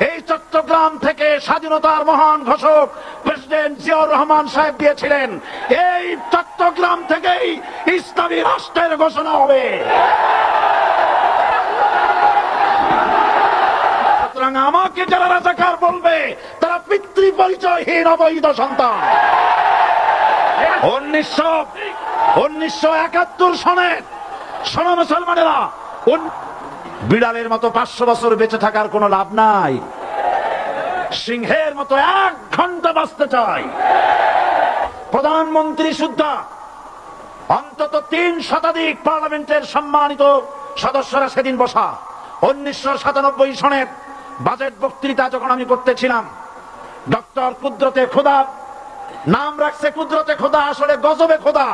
এই চট্টগ্রাম থেকে স্বাধীনতার মহান ঘোষক প্রেসিডেন্ট জিয়াউর রহমান সাহেব দিয়েছিলেন। এই চট্টগ্রাম থেকেই ইসলামী রাষ্ট্রের ঘোষণা হবে। সুতরাং আমাকে যারা রাজাকার বলবে তারা পিতৃ পরিচয়হীন অবৈধ সন্তান। 1971 সনের শোনো মুসলমানেরা, বিড়ালের মতো 500 বছর বেঁচে থাকার কোনো লাভ নাই। সিংহের মতো 1 ঘন্টা বাঁচতে চাই। প্রধানমন্ত্রী সুদ্ধা অন্তত 3 শতাধিক পার্লামেন্টের সম্মানিত সদস্যরা সেদিন বসা। 1997 সনের বাজেট বক্তৃতা যখন আমি করতেছিলাম, ডক্টর কুদরতে খোদা, নাম রাখছে কুদরতে খোদা, আসলে গজবে খোদা।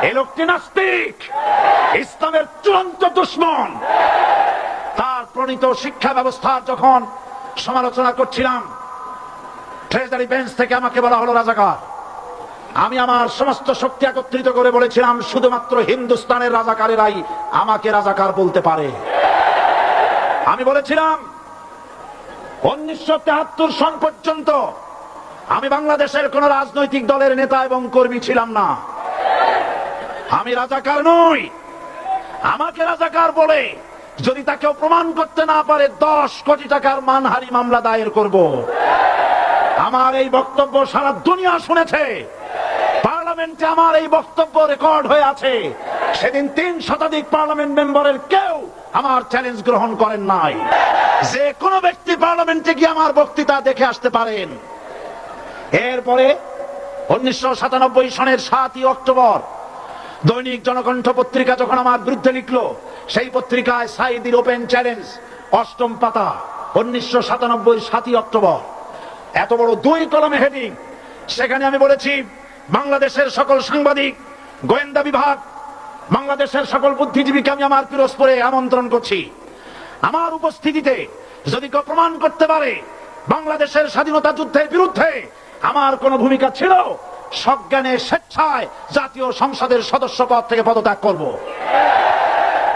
এই লোকটি নাস্তিক, ইসলামের চূড়ান্ত দুশমন। তার প্রণীত শিক্ষা ব্যবস্থার যখন সমালোচনা করছিলাম, ট্রেজারি বেঞ্চ থেকে আমাকে বলা হলো রাজাকার। আমি আমার সমস্ত শক্তি একত্রিত করে বলেছিলাম, শুধুমাত্র হিন্দুস্তানের রাজাকারেরাই আমাকে রাজাকার বলতে পারে। আমি বলেছিলাম 1973 সন পর্যন্ত আমি বাংলাদেশের কোন রাজনৈতিক দলের নেতা এবং কর্মী ছিলাম না। আমি রাজাকার নই। আমাকে রাজাকার বলে যদি তাকেও প্রমাণ করতে না পারে 10 কোটি টাকার মানহানি মামলা দায়ের করব। আমার এই বক্তব্য সারা দুনিয়া শুনেছে। পার্লামেন্টে আমার এই বক্তব্য রেকর্ড হয়ে আছে। সেদিন 3 শতাধিক পার্লামেন্ট মেম্বারের কেউ আমার চ্যালেঞ্জ গ্রহণ করেন নাই। যে কোনো ব্যক্তি পার্লামেন্টে গিয়ে আমার বক্তৃতা দেখে আসতে পারেন। এরপরে 1997 সনের 7ই অক্টোবর দৈনিক জনকণ্ঠ পত্রিকা যখন আমার বিরুদ্ধে লিখলো, সেই পত্রিকায় সাইদির ওপেন চ্যালেঞ্জ 8ম পাতা, 1997 7ই অক্টোবর, এত বড় 2 কলমে হেডিং। সেখানে আমি বলেছি, বাংলাদেশের সকল সাংবাদিক, গোয়েন্দা বিভাগ, বাংলাদেশের সকল বুদ্ধিজীবীকে আমি আমার পিরোজপুরে আমন্ত্রণ করছি। আমার উপস্থিতিতে যদি কেউ প্রমাণ করতে পারে বাংলাদেশের স্বাধীনতা যুদ্ধের বিরুদ্ধে আমার কোন ভূমিকা ছিল, সজ্ঞানে স্বেচ্ছায় জাতীয় সংসদের সদস্য পদ থেকে পদত্যাগ করব।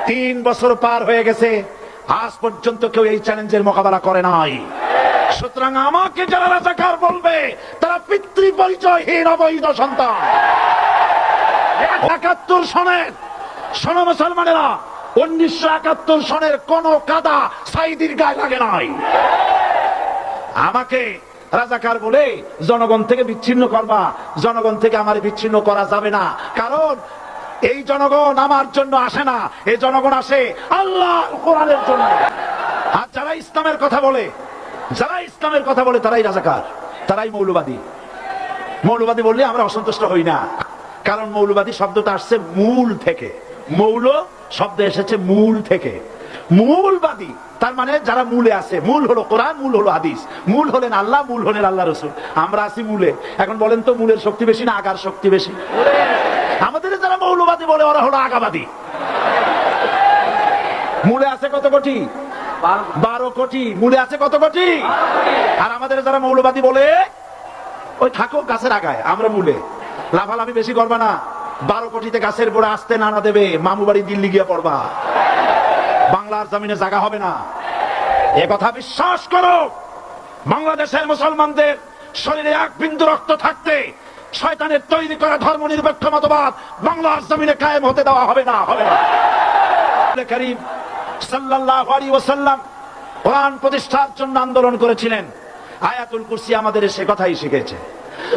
3 বছর পার হয়ে গেছে, আজ পর্যন্ত কেউ এই চ্যালেঞ্জের মোকাবেলা করে নাই। সুতরাং আমাকে যারা রাজাকার বলবে তারা পিতৃ পরিচয়হীন অবৈধ সন্তান। 71 সনের শোনো মুসলমানেরা, 1971 সনের কোন কাদা সাইদির গায়ে লাগে নাই। আমাকে রাজাকার বলে জনগণ থেকে বিচ্ছিন্ন করবা, জনগণ থেকে আমার বিচ্ছিন্ন করা যাবে না। কারণ এই জনগণ আমার জন্য আসে না, এই জনগণ আসে আল্লাহর কোরআনের জন্য। আর যারা ইসলামের কথা বলে, তারাই রাজাকার, তারাই মৌলবাদী। মৌলবাদী বললে আমরা অসন্তুষ্ট হই না, কারণ মৌলবাদী শব্দটা আসছে মূল থেকে। মৌল শব্দ এসেছে মূল থেকে। মূলবাদী তার মানে যারা মূলে আছে। মূল হলো কোরআন, মূল হলো হাদিস, মূল হলেন আল্লাহ, মূল হলেন আল্লাহ রসুল। আমরা আছি মূলে। এখন বলেন তো, মূলের শক্তি বেশি না আগার শক্তি বেশি? আমাদের যারা মৌলবাদী বলে ওরা হলো আগাবাদী। মূলে আছে কত কোটি? 12 কোটি। মূলে আছে কত কোটি? আর আমাদের যারা মৌলবাদী বলে ওই থাকো গাছের আগায়, আমরা মূলে। লাফালাফি বেশি করবা না। 12 কোটিতে গাছের গোড়া আসতে নানা দেবে, মামু বাড়ি দিল্লি গিয়ে পড়বা, বাংলার জমিনে জায়গা হবে না। এ কথা বিশ্বাস করো। বাংলাদেশের মুসলমানদের শরীরে 1 বিন্দু রক্ত থাকতে শয়তানের তৈরি করা ধর্ম নিরপেক্ষ মতবাদ বাংলার জমিনে কায়েম হতে দেওয়া হবে না, হবে না। কারীম সাল্লাল্লাহু আলাইহি ওয়াসাল্লাম কোরআন প্রতিষ্ঠার জন্য আন্দোলন করেছিলেন। আয়াতুল কুরসি আমাদের সে কথাই শিখেছে।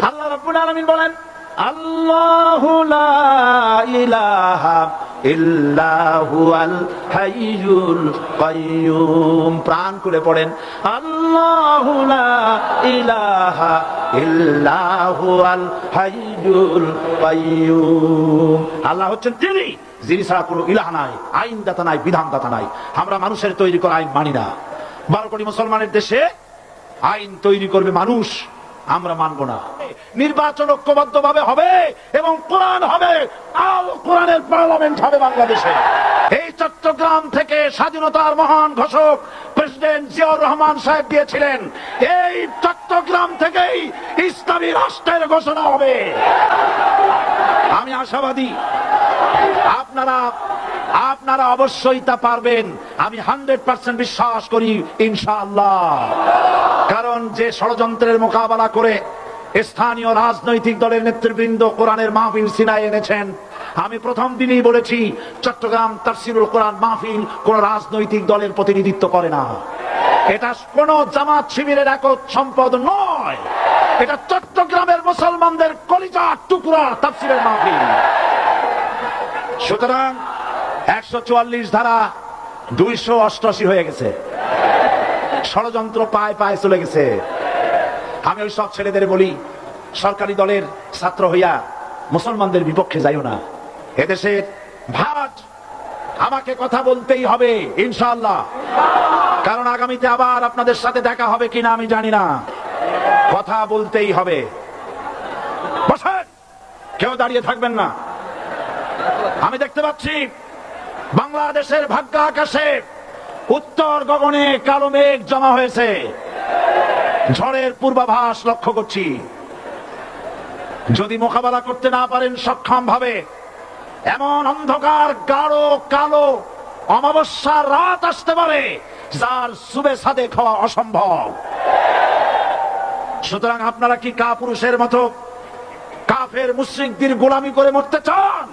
আল্লাহ রাব্বুল আলামিন বলেন, আল্লাহু লা ইলাহা ইল্লা হুয়াল হাইয়ুল কাইয়্যুম। প্রাণ করে পড়েন, আল্লাহু লা ইলাহা ইল্লা হুয়াল হাইয়ুল কাইয়্যুম। আল্লাহ হচ্ছেন তিনি যিনি ছাড়া কোনো ইলাহ নাই, আইনদাতা নাই, বিধানদাতা নাই। আমরা মানুষের তৈরি করা আইন মানি না। 12 কোটি মুসলমানের দেশে আইন তৈরি করবে মানুষ, আমরা মানব না। নির্বাচন ঐক্যবদ্ধ ভাবে হবে এবং কোরআন হবে, আল কোরআনের পার্লামেন্ট হবে বাংলাদেশে। এই চট্টগ্রাম থেকে স্বাধীনতার মহান ঘোষক প্রেসিডেন্ট জিয়াউর রহমান সাহেব দিয়েছিলেন। এই চট্টগ্রাম থেকেই ইসলামী রাষ্ট্রের ঘোষণা হবে। আমি আশাবাদী আপনারা আপনারা অবশ্যই তা পারবেন, আমি 100% বিশ্বাস করি ইনশাআল্লাহ। কারণ যে ষড়যন্ত্রের মোকাবেলা করে স্থানীয় রাজনৈতিক দলের নেতৃবৃন্দ কোরআনের মাহফিল সিনায় এনেছেন, আমি প্রথম দিনই বলেছি চট্টগ্রাম তাফসীরুল কোরআন মাহফিল কোন রাজনৈতিক দলের প্রতিনিধিত্ব করে না। এটা কোন জামাত শিবিরের একক সম্পদ নয়, এটা চট্টগ্রামের মুসলমানদের কলিজার টুকরা তাফসীরের মাহফিল। সুতরাং 144 ধারা 288 হয়ে গেছে, ষড়যন্ত্র পায় পায় চলে গেছে। আমি ওই সব ছেলেদের বলি, সরকারি দলের ছাত্র হইয়া মুসলমানদের বিপক্ষে যাইও না। এদেশের ভাট আমাকে কথা বলতেই হবে ইনশাআল্লাহ, কারণ আগামীতে আবার আপনাদের সাথে দেখা হবে কিনা আমি জানি না, কথা বলতেই হবে। বসেন, কেউ দাঁড়িয়ে থাকবেন না। আমি দেখতে পাচ্ছি বাংলাদেশের ভাগ্য আকাশে উত্তর গগনে কালো মেঘ জমা হয়েছে, ঝড়ের পূর্বাভাস লক্ষ্য করছি। যদি মোকাবেলা করতে না পারেন সক্ষম ভাবে, এমন অন্ধকার গাঢ় কালো অমাবস্যার রাত আসতে পারে যার সুবে সাদেক হওয়া অসম্ভব। সুতরাং আপনারা কি কাপুরুষের মতো কাফের মুশরিকদের গোলামি করে মরতে চান?